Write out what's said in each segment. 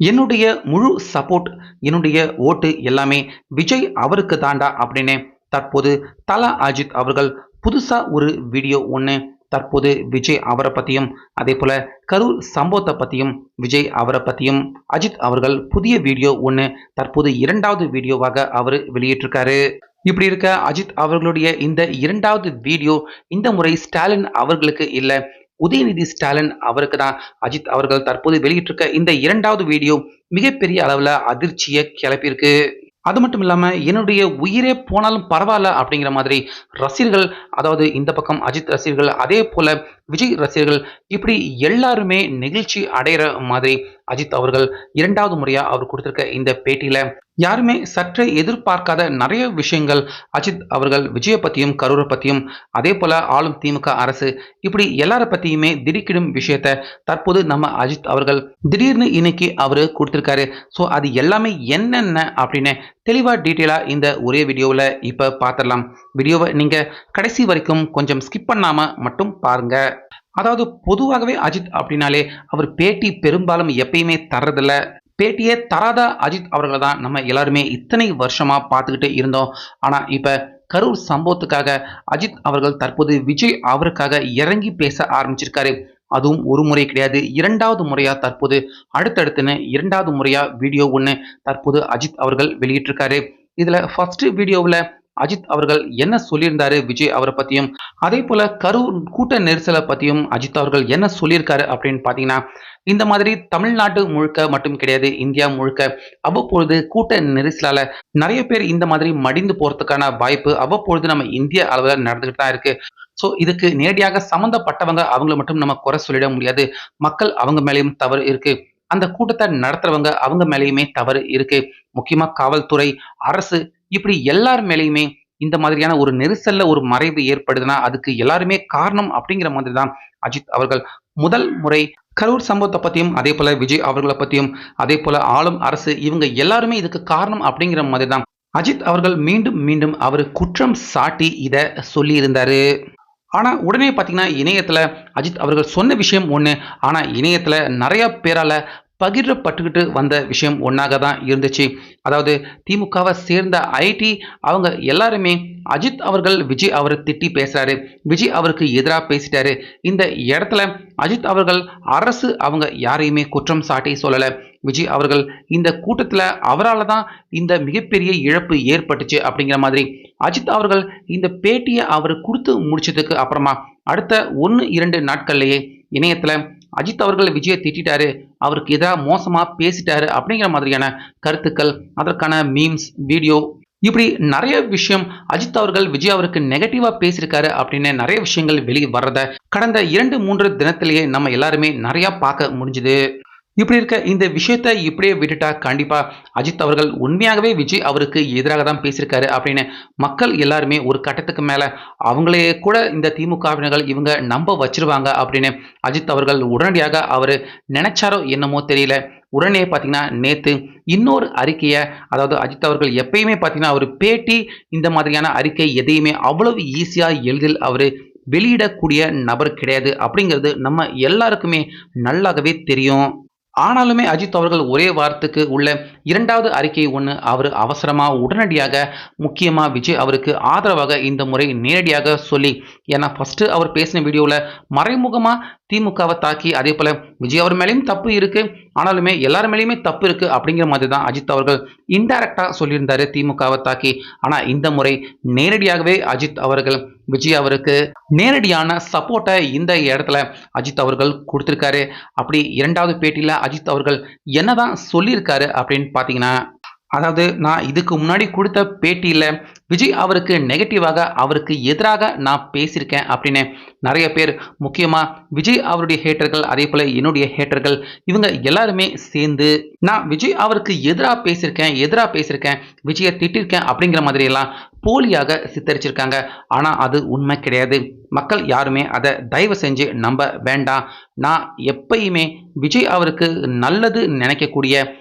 என்னுடைய முழு சப்போர்ட், என்னுடைய ஓட்டு எல்லாமே விஜய் அவருக்கு தாண்டா அப்படின்னு தற்போது தல அஜித் அவர்கள் புதுசா ஒரு வீடியோ ஒன்று தற்போது விஜய் அவரை பற்றியும் அதே போல கரூர் சம்பவத்தை பற்றியும் விஜய் அவரை பற்றியும் அஜித் அவர்கள் புதிய வீடியோ ஒன்று தற்போது இரண்டாவது வீடியோவாக அவர் வெளியிட்டிருக்காரு. இப்படி இருக்க அஜித் அவர்களுடைய இந்த இரண்டாவது வீடியோ இந்த முறை ஸ்டாலின் அவர்களுக்கு இல்லை, உதயநிதி ஸ்டாலின் அவருக்கு தான் அஜித் அவர்கள் தற்போது வெளியிட்டிருக்க இந்த இரண்டாவது வீடியோ மிகப்பெரிய அளவில் அதிர்ச்சியை கிளப்பியிருக்கு. அது மட்டும் இல்லாமல் என்னுடைய உயிரே போனாலும் பரவாயில்ல அப்படிங்கிற மாதிரி ரசிகர்கள், அதாவது இந்த பக்கம் அஜித் ரசிகர்கள் அதே போல விஜய் ரசிகர்கள் இப்படி எல்லாருமே நெகிழ்ச்சி அடைகிற மாதிரி அஜித் அவர்கள் இரண்டாவது முறையாக அவர் கொடுத்திருக்க இந்த பேட்டியில் யாருமே சற்றே எதிர்பார்க்காத நிறைய விஷயங்கள் அஜித் அவர்கள் விஜயை பற்றியும் கரூரை பற்றியும் அதே போல ஆளும் திமுக அரசு இப்படி எல்லார பற்றியுமே திடுக்கிடும் விஷயத்த தற்போது நம்ம அஜித் அவர்கள் திடீர்னு இன்னைக்கு அவர் கொடுத்திருக்காரு. ஸோ அது எல்லாமே என்னென்ன அப்படின்னு தெளிவாக டீட்டெயிலாக இந்த ஒரே வீடியோவில் இப்போ பார்த்துடலாம். வீடியோவை நீங்கள் கடைசி வரைக்கும் கொஞ்சம் ஸ்கிப் பண்ணாமல் மட்டும் பாருங்க. அதாவது பொதுவாகவே அஜித் அப்படின்னாலே அவர் பேட்டி பெரும்பாலும் எப்பயுமே தர்றதில்ல. பேட்டியே தராத அஜித் அவர்களை தான் நம்ம எல்லாருமே இத்தனை வருஷமா பார்த்துக்கிட்டு இருந்தோம். ஆனால் இப்போ கரூர் சம்பவத்துக்காக அஜித் அவர்கள் தற்போது விஜய் அவருக்காக இறங்கி பேச ஆரம்பிச்சிருக்காரு. அதுவும் ஒரு முறை கிடையாது, இரண்டாவது முறையா தற்போது அடுத்தடுத்துன்னு இரண்டாவது முறையா வீடியோ ஒன்று தற்போது அஜித் அவர்கள் வெளியிட்டிருக்காரு. இதுல ஃபர்ஸ்ட் வீடியோவில் அஜித் அவர்கள் என்ன சொல்லியிருந்தாரு விஜய் அவரை பற்றியும் அதே போல கரூர் கூட்ட நெரிசலை பற்றியும் அஜித் அவர்கள் என்ன சொல்லியிருக்காரு அப்படின்னு பார்த்தீங்கன்னா, இந்த மாதிரி தமிழ்நாடு முழுக்க மட்டும் கிடையாது, இந்தியா முழுக்க அவ்வப்பொழுது கூட்ட நெரிசலால நிறைய பேர் இந்த மாதிரி மடிந்து போறதுக்கான வாய்ப்பு அவ்வப்பொழுது நம்ம இந்திய அளவில் நடந்துகிட்டு தான் இருக்கு. ஸோ இதுக்கு நேரடியாக சம்மந்தப்பட்டவங்க அவங்கள மட்டும் நம்ம குறை சொல்லிட முடியாது. மக்கள் அவங்க மேலேயும் தவறு இருக்கு, அந்த கூட்டத்தை நடத்துறவங்க அவங்க மேலேயுமே தவறு இருக்கு. முக்கியமா காவல்துறை, அரசு இப்படி எல்லார் மேலேயுமே இந்த மாதிரியான ஒரு நெரிசல்ல ஒரு மறைவு ஏற்படுதுன்னா அதுக்கு எல்லாருமே காரணம் அப்படிங்கிற மாதிரி தான் அஜித் அவர்கள் முதல் முறை கரூர் சம்பவத்தை பற்றியும் அதே போல விஜய் அவர்களை பற்றியும் அதே போல ஆளும் அரசு இவங்க எல்லாருமே இதுக்கு காரணம் அப்படிங்கிற மாதிரி தான் அஜித் அவர்கள் மீண்டும் மீண்டும் அவர் குற்றம் சாட்டி இதை சொல்லி இருந்தாரு. ஆனால் உடனே பார்த்தீங்கன்னா இணையத்தில் அஜித் அவர்கள் சொன்ன விஷயம் ஒன்று, ஆனால் இணையத்தில் நிறைய பேரால் பகிரப்பட்டுக்கிட்டு வந்த விஷயம் ஒன்றாக தான் இருந்துச்சு. அதாவது திமுகவை சேர்ந்த ஐடி அவங்க எல்லாருமே அஜித் அவர்கள் விஜய் அவரை திட்டி பேசுறாரு, விஜய் அவருக்கு எதிராக பேசிட்டாரு. இந்த இடத்துல அஜித் அவர்கள் அரசு அவங்க யாரையுமே குற்றம் சாட்டி சொல்லலை. விஜய் அவர்கள் இந்த கூட்டத்தில் அவரால் தான் இந்த மிகப்பெரிய இழப்பு ஏற்பட்டுச்சு அப்படிங்கிற மாதிரி அஜித் அவர்கள் இந்த பேட்டியை அவர் கொடுத்து முடிச்சதுக்கு அப்புறமா அடுத்த 1-2 நாட்கள்லேயே இணையத்தில் அஜித் அவர்கள் விஜயை திட்டாரு, அவருக்கு எதிராக மோசமாக பேசிட்டாரு அப்படிங்கிற மாதிரியான கருத்துக்கள், அதற்கான மீம்ஸ், வீடியோ இப்படி நிறைய விஷயம் அஜித் அவர்கள் விஜய் அவருக்கு நெகட்டிவா பேசியிருக்காரு அப்படின்னு நிறைய விஷயங்கள் வெளியே வர்றத கடந்த 2-3 தினத்திலேயே நம்ம எல்லாருமே நிறைய பார்க்க முடிஞ்சுது. இப்படி இருக்க இந்த விஷயத்தை இப்படியே விட்டுட்டா கண்டிப்பா அஜித் அவர்கள் உண்மையாகவே விஜய் அவருக்கு எதிராக தான் பேசியிருக்காரு அப்படின்னு மக்கள் எல்லாருமே ஒரு கட்டத்துக்கு மேல அவங்களே கூட இந்த திமுகவினர்கள் இவங்க நம்ப வச்சிருவாங்க அப்படின்னு அஜித் அவர்கள் உடனடியாக அவர் நினைச்சாரோ என்னமோ தெரியல. உடனே பார்த்தீங்கன்னா நேற்று இன்னொரு அறிக்கையை, அதாவது அஜித் அவர்கள் எப்பயுமே பார்த்தீங்கன்னா ஒரு பேட்டி இந்த மாதிரியான அறிக்கை எதையுமே அவ்வளவு ஈஸியாக எளிதில் அவர் வெளியிடக்கூடிய நபர் கிடையாது அப்படிங்கிறது நம்ம எல்லாருக்குமே நல்லாகவே தெரியும். ஆனாலுமே அஜித் அவர்கள் ஒரே வாரத்துக்கு உள்ள இரண்டாவது அறிக்கை ஒன்று அவர் அவசரமாக உடனடியாக முக்கியமாக விஜய் அவருக்கு ஆதரவாக இந்த முறை நேரடியாக சொல்லி, ஏன்னா ஃபஸ்ட்டு அவர் பேசின வீடியோவில் மறைமுகமாக திமுகவை தாக்கி அதே போல் விஜய் அவர் மேலேயும் தப்பு இருக்குது, ஆனாலுமே எல்லார் மேலேயுமே தப்பு இருக்குது அப்படிங்கிற மாதிரி தான் அஜித் அவர்கள் இன்டைரக்டாக சொல்லியிருந்தாரு திமுகவை தாக்கி. ஆனால் இந்த முறை நேரடியாகவே அஜித் அவர்கள் விஜய் அவருக்கு நேரடியான சப்போர்ட்டை இந்த இடத்துல அஜித் அவர்கள் கொடுத்துருக்காரு. அப்படி இரண்டாவது பேட்டியில் அஜித் அவர்கள் என்னதான் சொல்லியிருக்காரு அப்படின்னு பார்த்தீங்கன்னா, அதாவது நான் இதுக்கு முன்னாடி கொடுத்த பேட்டியில் விஜய் அவருக்கு நெகட்டிவாக அவருக்கு எதிராக நான் பேசியிருக்கேன் அப்படின்னு நிறைய பேர், முக்கியமாக விஜய் அவருடைய ஹேட்டர்கள் அதே போல் என்னுடைய ஹேட்டர்கள் இவங்க எல்லாருமே சேர்ந்து நான் விஜய் அவருக்கு எதிராக பேசியிருக்கேன் விஜயை திட்டிருக்கேன் அப்படிங்கிற மாதிரியெல்லாம் போலியாக சித்தரிச்சிருக்காங்க. ஆனால் அது உண்மை கிடையாது. மக்கள் யாருமே அதை தயவு செஞ்சு நம்ப வேண்டாம். நான் எப்பயுமே விஜய் அவருக்கு நல்லது நினைக்கக்கூடிய,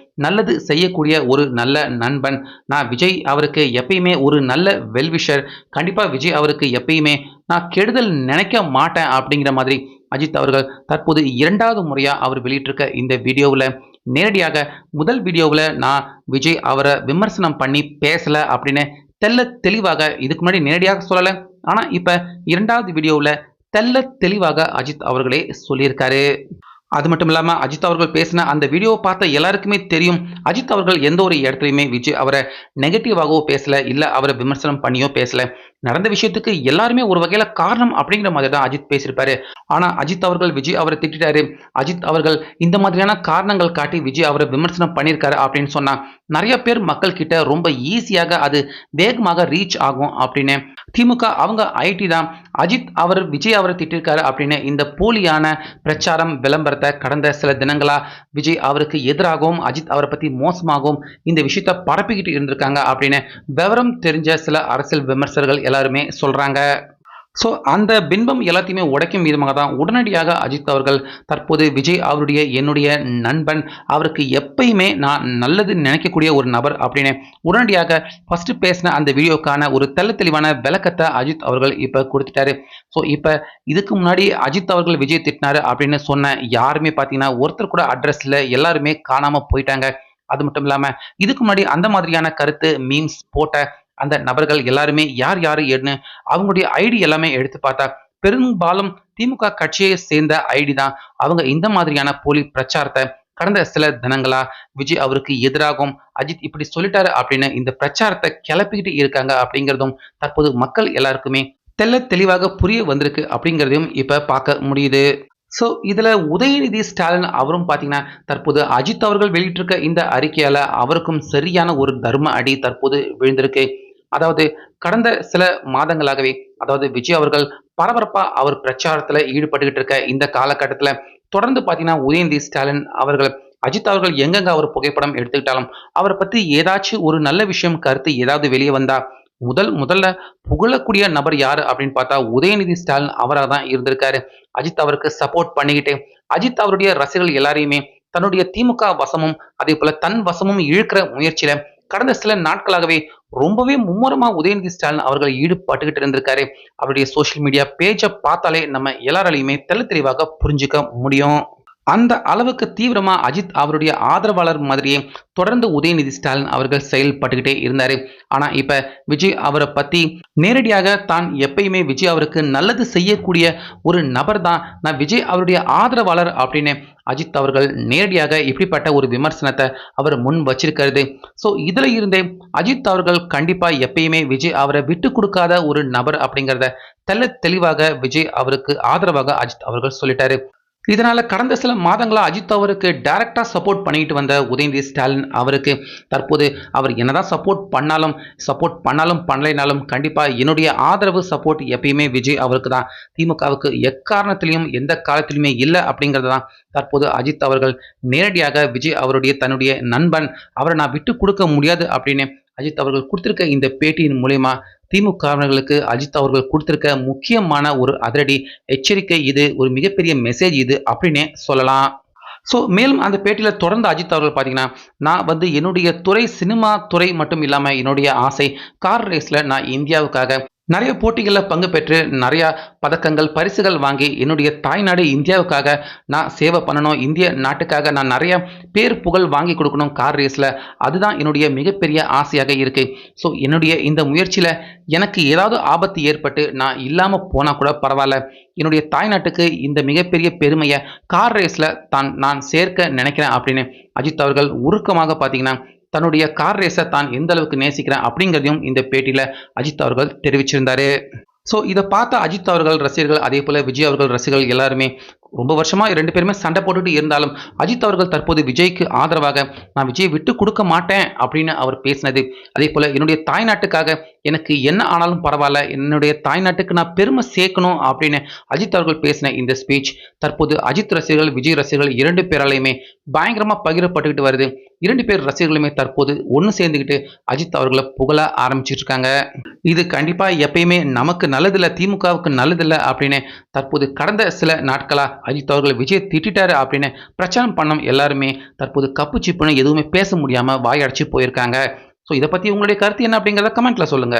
நல்லது செய்யக்கூடிய ஒரு நல்ல நண்பன். நான் விஜய் அவருக்கு எப்பயுமே ஒரு நல்ல வெல்விஷர். கண்டிப்பாக விஜய் அவருக்கு எப்பயுமே நான் கெடுதல் நினைக்க மாட்டேன் அப்படிங்கிற மாதிரி அஜித் அவர்கள் தற்போது இரண்டாவது முறையாக அவர் வெளியிட்டிருக்க இந்த வீடியோவில் நேரடியாக முதல் வீடியோவில் நான் விஜய் அவரை விமர்சனம் பண்ணி பேசல அப்படின்னு தெளிவாக இதுக்கு முன்னாடி நேரடியாக சொல்லலை. ஆனால் இப்போ இரண்டாவது வீடியோவில் தெளிவாக அஜித் அவர்களே சொல்லியிருக்காரு. அது மட்டும் இல்லாமல் அஜித் அவர்கள் பேசின அந்த வீடியோவை பார்த்த எல்லாருக்குமே தெரியும், அஜித் அவர்கள் எந்த ஒரு இடத்துலையுமே விஜய் அவரை நெகட்டிவாகவோ பேசலை, இல்லை அவரை விமர்சனம் பண்ணியோ பேசலை. நடந்த விஷயத்துக்கு எல்லாருமே ஒரு வகையில் காரணம் அப்படிங்கிற மாதிரி தான் அஜித் பேசியிருப்பாரு. ஆனால் அஜித் அவர்கள் விஜய் அவரை திட்டாரு. அஜித் அவர்கள் இந்த மாதிரியான காரணங்கள் காட்டி விஜய் அவரை விமர்சனம் பண்ணியிருக்காரு அப்படின்னு சொன்னா நிறைய பேர் மக்கள் கிட்ட ரொம்ப ஈஸியாக அது வேகமாக ரீச் ஆகும் அப்படின்னு திமுக அவங்க ஐடி தான் அஜித் அவர் விஜய் அவரை திட்டிருக்காரு அப்படின்னு இந்த போலியான பிரச்சாரம் விளம்பரத்தை கடந்த சில தினங்களா விஜய் அவருக்கு எதிராகவும் அஜித் அவரை பத்தி மோசமாகவும் இந்த விஷயத்தை பரப்பிக்கிட்டு இருந்திருக்காங்க அப்படின்னு விவரம் தெரிஞ்ச சில அரசியல் விமர்சகர்கள் எல்லாருமே சொல்றாங்க. ஸோ அந்த பின்பம் எல்லாத்தையுமே உடைக்கும் விதமாக தான் உடனடியாக அஜித் அவர்கள் தற்போது விஜய் அவருடைய என்னுடைய நண்பன், அவருக்கு எப்பயுமே நான் நல்லது நினைக்கக்கூடிய ஒரு நபர் அப்படின்னு உடனடியாக ஃபர்ஸ்ட் பேசின அந்த வீடியோக்கான ஒரு தெளிவான விளக்கத்தை அஜித் அவர்கள் இப்போ கொடுத்துட்டாரு. ஸோ இப்போ இதுக்கு முன்னாடி அஜித் அவர்கள் விஜய் திட்டினாரு அப்படின்னு சொன்ன யாருமே பார்த்தீங்கன்னா ஒருத்தர் கூட அட்ரஸில் எல்லாருமே காணாமல் போயிட்டாங்க. அது மட்டும் இல்லாமல் இதுக்கு முன்னாடி அந்த மாதிரியான கருத்து மீம்ஸ் போட்ட அந்த நபர்கள் எல்லாருமே யார் என்ன அவங்களுடைய ஐடி எல்லாமே எடுத்து பார்த்தா பெரும்பாலும் திமுக கட்சியை சேர்ந்த ஐடி தான். அவங்க இந்த மாதிரியான போலி பிரச்சாரத்தை கடந்த சில தினங்களா விஜய் அவருக்கு எதிராகவும் அஜித் இப்படி சொல்லிட்டாரு அப்படின்னு இந்த பிரச்சாரத்தை கிளப்பிக்கிட்டு இருக்காங்க அப்படிங்கிறதும் தற்போது மக்கள் எல்லாருக்குமே தெளிவாக புரிய வந்திருக்கு அப்படிங்கிறதையும் இப்ப பார்க்க முடியுது. ஸோ இதில் உதயநிதி ஸ்டாலின் அவரும் பார்த்தீங்கன்னா தற்போது அஜித் அவர்கள் வெளியிட்டிருக்க இந்த அறிக்கையால் அவருக்கும் சரியான ஒரு தர்ம அடி தற்போது விழுந்திருக்கு. அதாவது கடந்த சில மாதங்களாகவே அதாவது விஜய் அவர்கள் பரபரப்பாக அவர் பிரச்சாரத்தில் ஈடுபட்டுக்கிட்டு இருக்க இந்த காலகட்டத்தில் தொடர்ந்து பார்த்தீங்கன்னா உதயநிதி ஸ்டாலின் அவர்கள் அஜித் அவர்கள் எங்கெங்க அவர் புகைப்படம் எடுத்துக்கிட்டாலும் அவரை பற்றி ஏதாச்சும் ஒரு நல்ல விஷயம் கருத்து ஏதாவது வெளியே வந்தா முதல்ல புகழக்கூடிய நபர் யாரு அப்படின்னு பார்த்தா உதயநிதி ஸ்டாலின் அவராக தான் இருந்திருக்காரு. அஜித் அவருக்கு சப்போர்ட் பண்ணிக்கிட்டு அஜித் அவருடைய ரசிகர்கள் எல்லாரையுமே தன்னுடைய திமுக வசமும் அதே போல தன் வசமும் இழுக்கிற முயற்சியில கடந்த சில நாட்களாகவே ரொம்பவே மும்முரமா உதயநிதி ஸ்டாலின் அவர்கள் ஈடுபட்டுக்கிட்டு இருந்திருக்காரு. அவருடைய சோசியல் மீடியா பேஜை பார்த்தாலே நம்ம எல்லாராலையுமே தெளிவாக புரிஞ்சுக்க முடியும். அந்த அளவுக்கு தீவிரமா அஜித் அவருடைய ஆதரவாளர் மாதிரியே தொடர்ந்து உதயநிதி ஸ்டாலின் அவர்கள் செயல்பட்டுக்கிட்டே இருந்தாரு. ஆனா இப்ப விஜய் அவரை பத்தி நேரடியாக தான் எப்பயுமே விஜய் அவருக்கு நல்லது செய்யக்கூடிய ஒரு நபர் தான், நான் விஜய் அவருடைய ஆதரவாளர் அப்படின்னு அஜித் அவர்கள் நேரடியாக இப்படிப்பட்ட ஒரு விமர்சனத்தை அவர் முன் வச்சிருக்கிறது. ஸோ இதுல இருந்தே அஜித் அவர்கள் கண்டிப்பா எப்பயுமே விஜய் அவரை விட்டு கொடுக்காத ஒரு நபர் அப்படிங்கிறத தெளிவாக விஜய் அவருக்கு ஆதரவாக அஜித் அவர்கள் சொல்லிட்டாரு. இதனால கடந்த சில மாதங்களா அஜித் அவருக்கு டைரக்டா சப்போர்ட் பண்ணிட்டு வந்த உதயநிதி ஸ்டாலின் அவருக்கு தற்போது அவர் என்னதான் சப்போர்ட் பண்ணாலும் பண்ணலைனாலும் கண்டிப்பா என்னுடைய ஆதரவு சப்போர்ட் எப்பயுமே விஜய் அவருக்கு தான், திமுகவுக்கு எக்காரணத்திலையும் எந்த காலத்திலுமே இல்லை அப்படிங்கிறது தான் தற்போது அஜித் அவர்கள் நேரடியாக விஜய் அவருடைய தன்னுடைய நண்பன் அவரை நான் விட்டு கொடுக்க முடியாது அப்படின்னு அஜித் அவர்கள் கொடுத்திருக்க இந்த பேட்டியின் மூலமா திமுகவினர்களுக்கு அஜித் அவர்கள் கொடுத்திருக்க முக்கியமான ஒரு அதிரடி எச்சரிக்கை இது, ஒரு மிகப்பெரிய மெசேஜ் இது அப்படின்னே சொல்லலாம். ஸோ மேலும் அந்த பேட்டியில் தொடர்ந்து அஜித் அவர்கள் பார்த்தீங்கன்னா நான் என்னுடைய துறை சினிமா துறை மட்டும் இல்லாமல் என்னுடைய ஆசை கார் ரேஸில் நான் இந்தியாவுக்காக நிறைய போட்டிகளில் பங்கு பெற்று நிறையா பதக்கங்கள் பரிசுகள் வாங்கி என்னுடைய தாய்நாடு இந்தியாவுக்காக நான் சேவை பண்ணணும், இந்திய நாட்டுக்காக நான் நிறைய பேர் புகழ் வாங்கி கொடுக்கணும் கார் ரேஸில், அதுதான் என்னுடைய மிகப்பெரிய ஆசையாக இருக்கு. ஸோ என்னுடைய இந்த முயற்சியில் எனக்கு ஏதாவது ஆபத்து ஏற்பட்டு நான் இல்லாமல் போனால் கூட பரவாயில்ல, என்னுடைய தாய்நாட்டுக்கு இந்த மிகப்பெரிய பெருமையை கார் ரேஸில் நான் சேர்க்க நினைக்கிறேன் அப்படின்னு அஜித் அவர்கள் உருக்கமாக பார்த்தீங்கன்னா தன்னுடைய கார் ரேஸை தான் எந்த அளவுக்கு நேசிக்கிறேன் அப்படிங்கிறதையும் இந்த பேட்டியில் அஜித் அவர்கள் தெரிவிச்சிருந்தாரு. ஸோ இதை பார்த்த அஜித் அவர்கள் ரசிகர்கள் அதே போல விஜய் அவர்கள் ரசிகர்கள் எல்லாருமே ரொம்ப வருஷமா ரெண்டு பேருமே சண்டை போட்டுட்டு இருந்தாலும் அஜித் அவர்கள் தற்போது விஜய்க்கு ஆதரவாக நான் விஜயை விட்டு கொடுக்க மாட்டேன் அப்படின்னு அவர் பேசினது, அதே போல என்னுடைய தாய்நாட்டுக்காக எனக்கு என்ன ஆனாலும் பரவாயில்ல, என்னுடைய தாய்நாட்டுக்கு நான் பெருமை சேர்க்கணும் அப்படின்னு அஜித் அவர்கள் பேசின இந்த ஸ்பீச் தற்போது அஜித் ரசிகர்கள் விஜய் ரசிகர்கள் இரண்டு பேராலையுமே பயங்கரமா பகிரப்பட்டுக்கிட்டு வருது. இரண்டு பேர் ரசிகர்களுமே தற்போது ஒன்று சேர்ந்துக்கிட்டு அஜித் அவர்களை புகழ ஆரம்பிச்சிட்டு இருக்காங்க. இது கண்டிப்பா எப்பயுமே நமக்கு நல்லதில்லை, திமுகவுக்கு நல்லதில்லை அப்படின்னு தற்போது கடந்த சில நாட்களா அஜித் அவர்கள் விஜய் திட்டாரு அப்படின்னு பிரச்சாரம் பண்ணோம் எல்லாருமே தற்போது கப்பு சிப்புன்னு எதுவுமே பேச முடியாம வாயடைச்சு போயிருக்காங்க. ஸோ இதை பத்தி உங்களுடைய கருத்து என்ன அப்படிங்கிறத கமெண்ட்ல சொல்லுங்க.